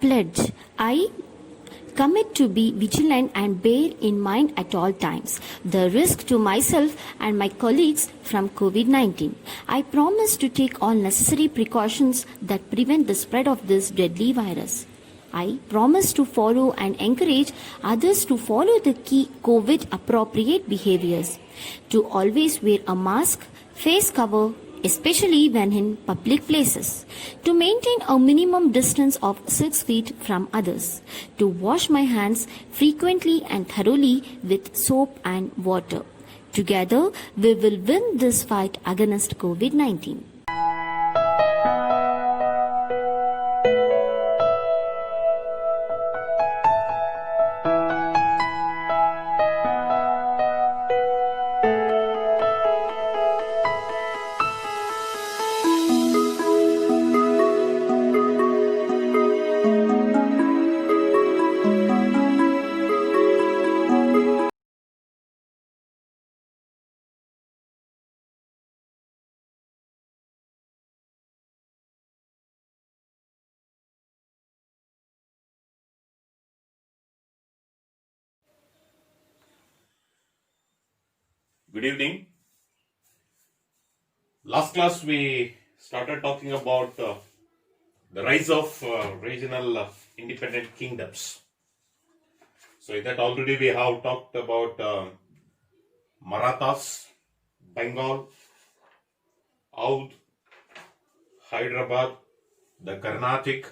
pledge. I commit to be vigilant and bear in mind at all times the risk to myself and my colleagues from COVID-19. I promise to take all necessary precautions that prevent the spread of this deadly virus. I promise to follow and encourage others to follow the key COVID appropriate behaviors, to always wear a mask, face cover, especially when in public places, to maintain a minimum distance of 6 feet from others, to wash my hands frequently and thoroughly with soap and water. Together, we will win this fight against COVID-19. Good evening. Last class we started talking about the rise of regional independent kingdoms. So in that already we have talked about Marathas, Bengal, Oudh, Hyderabad, the Carnatic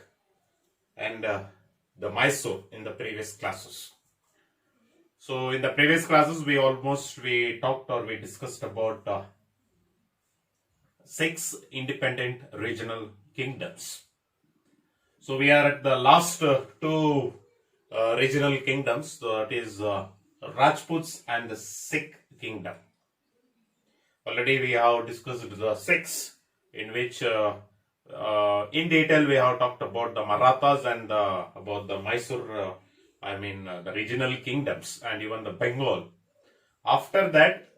and the Mysore in the previous classes. So in the previous classes we discussed about 6 independent regional kingdoms. So we are at the last 2 regional kingdoms, that is Rajputs and the Sikh kingdom. Already we have discussed the 6, in which in detail we have talked about the Marathas and about the Mysore, the regional kingdoms and even the Bengal. After that,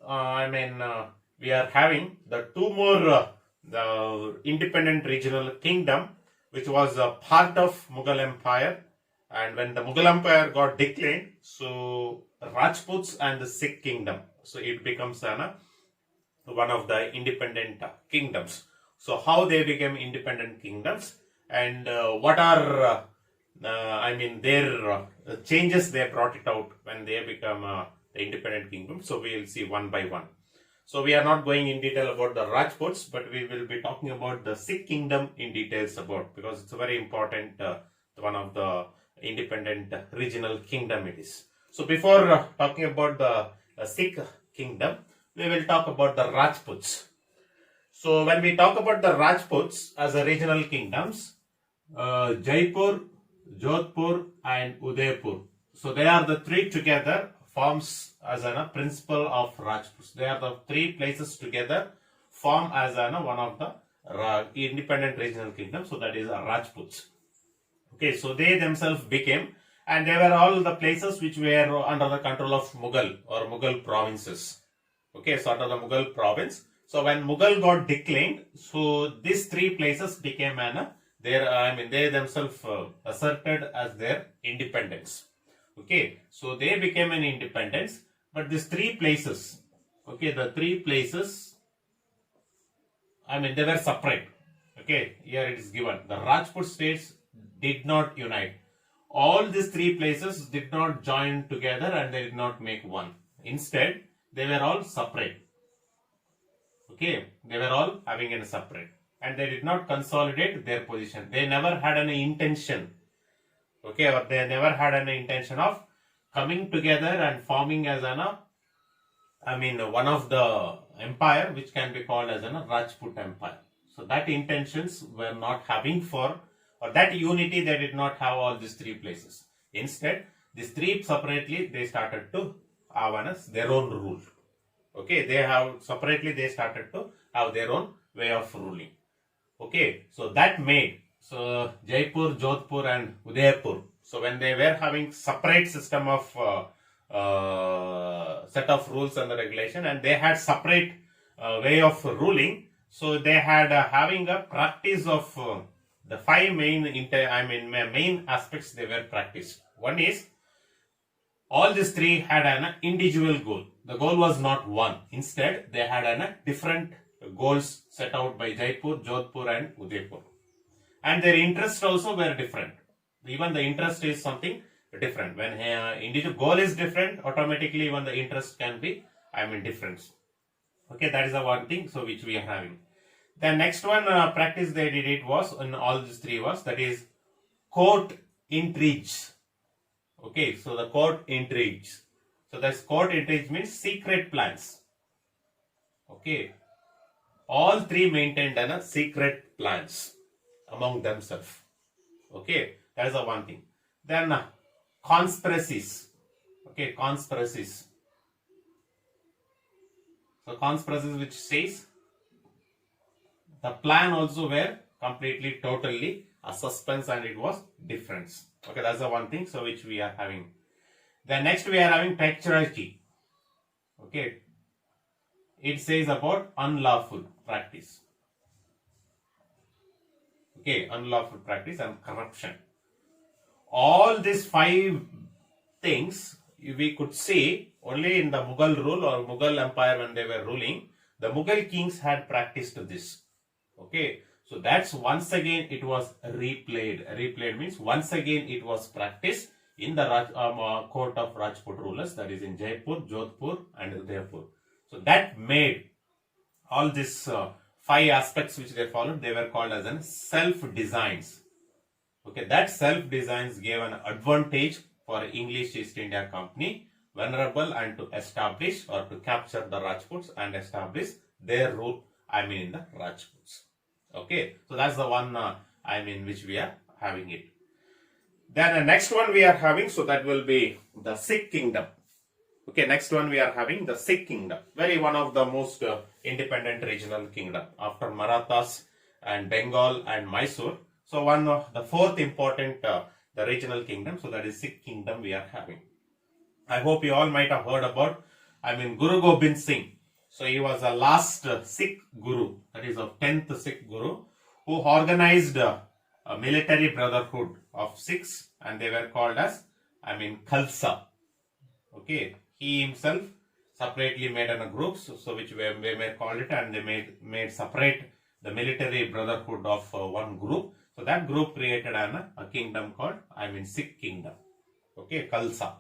we are having the 2 more the independent regional kingdom, which was a part of Mughal Empire. And when the Mughal Empire got declined, so Rajputs and the Sikh kingdom, so it becomes one of the independent kingdoms. So how they became independent kingdoms and what are their changes they brought it out when they become the independent kingdom. So we will see one by one. So we are not going in detail about the Rajputs, but we will be talking about the Sikh kingdom in details about, because it's a very important one of the independent regional kingdom it is. So before talking about the Sikh kingdom, we will talk about the Rajputs. So when we talk about the Rajputs as a regional kingdoms, Jaipur, Jodhpur and Udaipur. So they are the 3 together forms as a principle of Rajputs. They are the 3 places together form as one of the independent regional kingdoms. So that is Rajputs. Okay, so they themselves became, and they were all the places which were under the control of Mughal or Mughal provinces. Okay, so under the Mughal province. So when Mughal got declined, so these 3 places became they themselves asserted as their independence. Okay, so they became an independence, but these 3 places, okay, the 3 places, they were separate. Okay, here it is given. The Rajput states did not unite. All these 3 places did not join together and they did not make one. Instead, they were all separate. Okay, they were all having a separate. And they did not consolidate their position. They never had any intention. Okay, or they never had any intention of coming together and forming as one of the empire which can be called as a Rajput empire. So that intentions were not having for, or that unity they did not have all these 3 places. Instead, these 3 separately they started to have their own rule. Okay, they started to have their own way of ruling. Okay, so that made, so Jaipur, Jodhpur and Udaipur. So when they were having separate system of set of rules and the regulation, and they had separate way of ruling, so they had having a practice of the five main aspects they were practiced. One is all these three had an individual goal. The goal was not one. Instead, they had an different goals set out by Jaipur, Jodhpur and Udaipur. And their interests also were different. Even the interest is something different. When individual goal is different, automatically even the interest can be, different. Okay, that is the one thing so which we are having. The next one practice they did it was in all these three was that is court intrigues. Okay, so the court intrigues. So that's court intrigues means secret plans. Okay, all three maintained a secret plans among themselves. Okay, that is the one thing. Then conspiracies. Okay, conspiracies. So conspiracies which says the plan also were completely, totally a suspense and it was difference. Okay, that's the one thing so which we are having. Then next we are having patriarchy. Okay, it says about unlawful practice. Okay, unlawful practice and corruption. All these five things we could see only in the Mughal rule or Mughal empire when they were ruling. The Mughal kings had practiced this. Okay, so that's once again it was replayed. Replayed means once again it was practiced in the court of Rajput rulers, that is in Jaipur, Jodhpur and Udaipur. So that made all these five aspects which they followed, they were called as an self-designs. Okay, that self-designs gave an advantage for English East India Company vulnerable and to establish or to capture the Rajputs and establish their rule, in the Rajputs. Okay, so that's the one, which we are having it. Then the next one we are having, so that will be the Sikh kingdom. Okay, next one we are having the Sikh kingdom. Very one of the most independent regional kingdom after Marathas and Bengal and Mysore. So one of the fourth important the regional kingdom, so that is Sikh kingdom we are having. I hope you all might have heard about, Guru Gobind Singh. So he was the last Sikh Guru, that is of 10th Sikh Guru, who organized a military brotherhood of Sikhs and they were called as, Khalsa. Okay, he himself separately made a group, so which we may call it, and they made separate the military brotherhood of one group. So that group created a kingdom called, Sikh kingdom. Okay, Khalsa.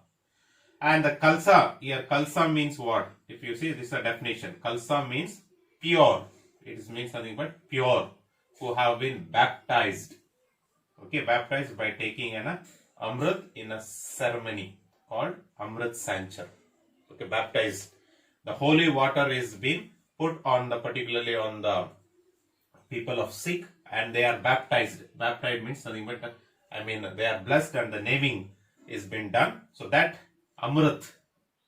And the Khalsa, here Khalsa means what? If you see, this is a definition. Khalsa means pure. It means nothing but pure, who have been baptized. Okay, baptized by taking an Amrit in a ceremony called Amrit Sanchar. Okay, baptized. The holy water is being put on particularly on the people of Sikh and they are baptized. Baptized means nothing but, they are blessed and the naming is been done. So that Amrit,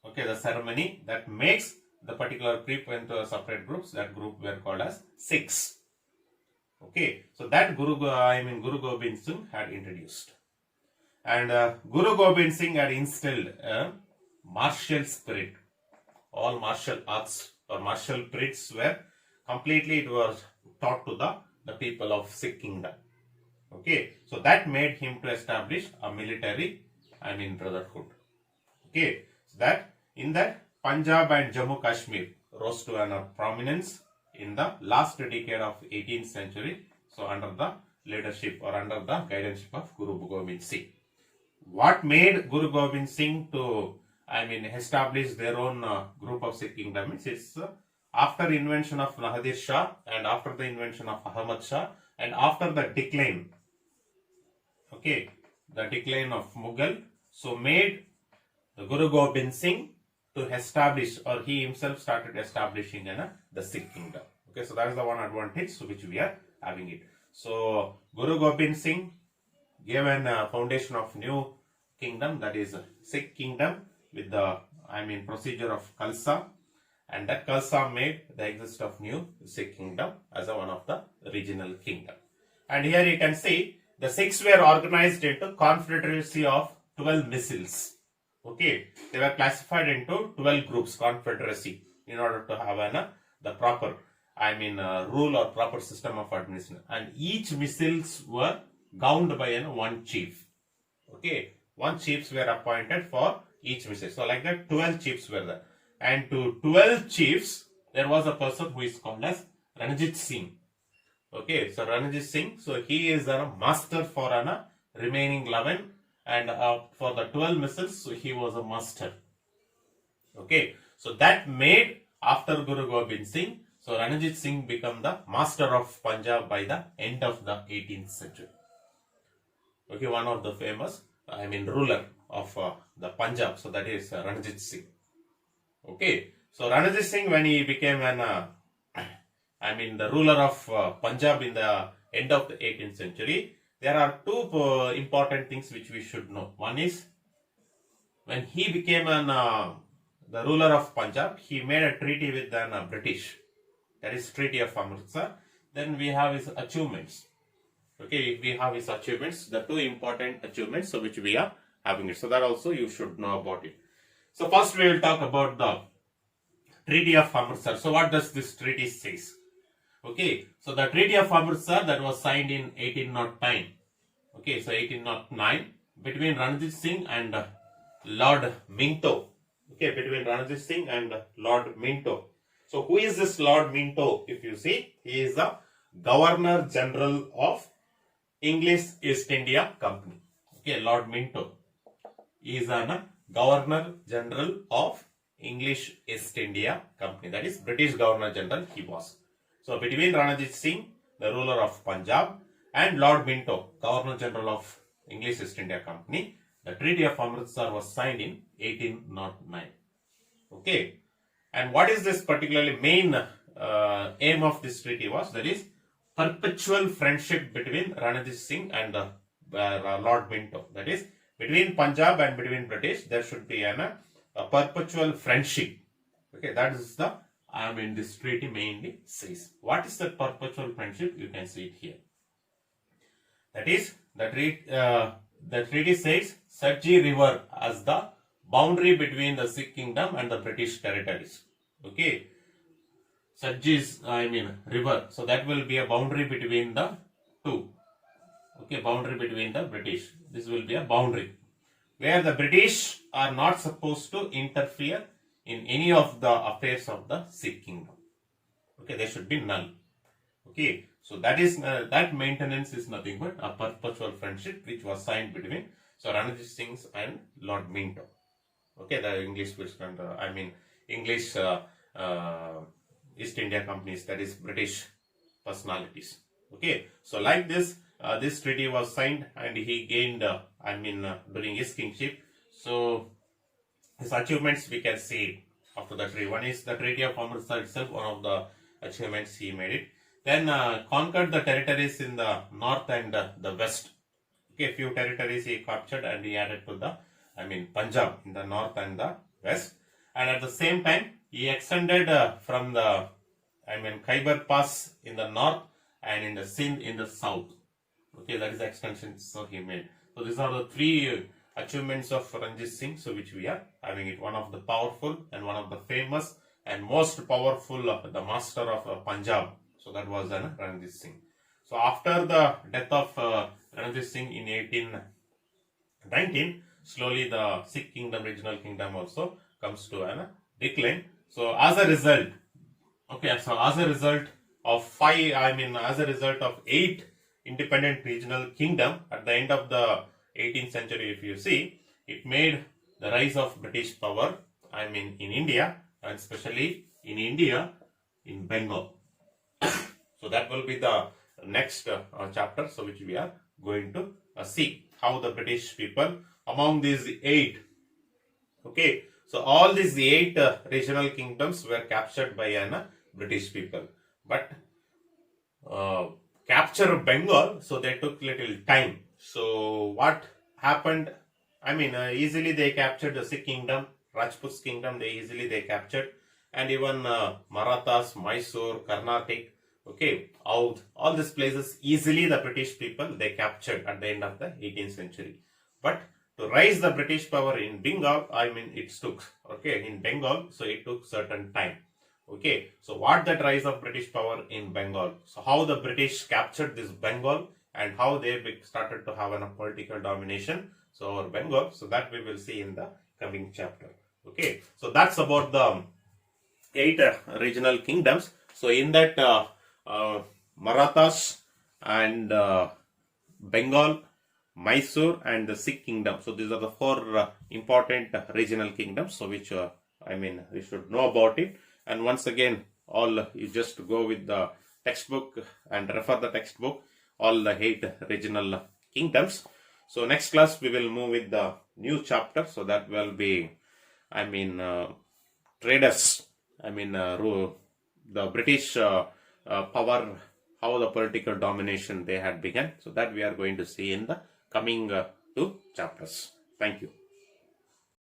okay, the ceremony that makes the particular people into a separate groups, that group were called as Sikhs. Okay, so that Guru Gobind Singh had introduced. And Guru Gobind Singh had instilled a martial spirit. All martial arts or martial spirits were completely, it was taught to the people of Sikh kingdom. Okay, so that made him to establish a military, brotherhood. Okay, so that in that Punjab and Jammu Kashmir rose to a prominence in the last decade of 18th century. So under the leadership or under the guidance of Guru Gobind Singh. What made Guru Gobind Singh to, establish their own group of Sikh kingdom is it's after invention of Nadir Shah and after the invention of Ahmad Shah and after the decline, okay, the decline of Mughal, so made the Guru Gobind Singh to establish, or he himself started establishing the Sikh kingdom. Okay, so that is the one advantage so which we are having it. So Guru Gobind Singh gave a foundation of new kingdom, that is Sikh kingdom with the procedure of Khalsa, and that Khalsa made the exist of new Sikh kingdom as one of the regional kingdom. And here you can see the Sikhs were organized into confederacy of 12 missiles. Okay, they were classified into 12 groups, confederacy, in order to have the proper rule or proper system of administration, and each missiles were governed by one chief. Okay, one chiefs were appointed for each missile. So like that, 12 chiefs were there, and to 12 chiefs there was a person who is called as Ranjit Singh. Okay, so Ranjit Singh, so he is a master for remaining 11, and for the 12 missiles, so he was a master. Okay, so that made after Guru Gobind Singh, so Ranjit Singh became the master of Punjab by the end of the 18th century. Okay, one of the famous, ruler of the Punjab, so that is Ranjit Singh. Okay, so Ranjit Singh, when he became the ruler of Punjab in the end of the 18th century, there are two important things which we should know. One is, when he became the ruler of Punjab, he made a treaty with the British. That is Treaty of Amritsar. Then we have his achievements. Okay, we have his achievements, the two important achievements, so which we are having it. So that also you should know about it. So first we will talk about the Treaty of Amritsar. So what does this treaty says? Okay, so the Treaty of Amritsar that was signed in 1809. Okay, so 1809 between Ranjit Singh and Lord Minto. Okay, between Ranjit Singh and Lord Minto. So who is this Lord Minto? If you see, he is the Governor General of English East India Company. Okay, Lord Minto is a Governor General of English East India Company. That is British Governor General he was. So between Ranjit Singh, the ruler of Punjab, and Lord Minto, Governor General of English East India Company, the Treaty of Amritsar was signed in 1809. Okay, and what is this particularly main aim of this treaty was? That is perpetual friendship between Ranjit Singh and Lord Minto. That is, between Punjab and between British, there should be a perpetual friendship. Okay, that is the this treaty mainly says. What is that perpetual friendship? You can see it here. That is, the treaty says Sarji River as the boundary between the Sikh kingdom and the British territories. Okay, Sarji is river, so that will be a boundary between the two. Okay, boundary between the British. This will be a boundary where the British are not supposed to interfere in any of the affairs of the Sikh kingdom. Okay, they should be null. Okay, so that is that maintenance is nothing but a perpetual friendship which was signed between Ranjit Singh and Lord Minto. Okay, the English English East India companies, that is British personalities. Okay, so like this, this treaty was signed and he gained, during his kingship. So his achievements we can see after the treaty. One is the Treaty of Amritsar itself, one of the achievements he made it. Then conquered the territories in the north and the west. Okay, few territories he captured and he added to the Punjab in the north and the west. And at the same time, he extended from the Khyber Pass in the north and in the Sindh in the south. Okay, that is the extension so he made. So these are the three achievements of Ranjit Singh, so which we are having it. One of the powerful and one of the famous and most powerful, the master of Punjab. So that was Ranjit Singh. So after the death of Ranjit Singh in 1819, slowly the Sikh kingdom, regional kingdom also comes to a decline. So as a result, as a result of as a result of 8 independent regional kingdom at the end of the 18th century, if you see, it made the rise of British power, in India, and especially in India, in Bengal. So that will be the next chapter, so which we are going to see how the British people among these 8. Okay, so all these 8 regional kingdoms were captured by British people, but capture Bengal, so they took little time. So what happened? Easily they captured the Sikh kingdom, Rajputs kingdom. They captured, and even Marathas, Mysore, Carnatic. Okay, all these places easily the British people they captured at the end of the 18th century. But to rise the British power in Bengal, it took in Bengal, so it took certain time. Okay, so what that rise of British power in Bengal? So how the British captured this Bengal and how they started to have a political domination so over Bengal. So that we will see in the coming chapter. Okay, so that's about the 8 regional kingdoms. So in that Marathas and Bengal, Mysore and the Sikh kingdom. So these are the 4 important regional kingdoms. So which we should know about it. And once again, all you just go with the textbook and refer the textbook, all the 8 regional kingdoms. So next class we will move with the new chapter. So that will be, traders. The British power, how the political domination they had begun. So that we are going to see in the coming 2 chapters. Thank you.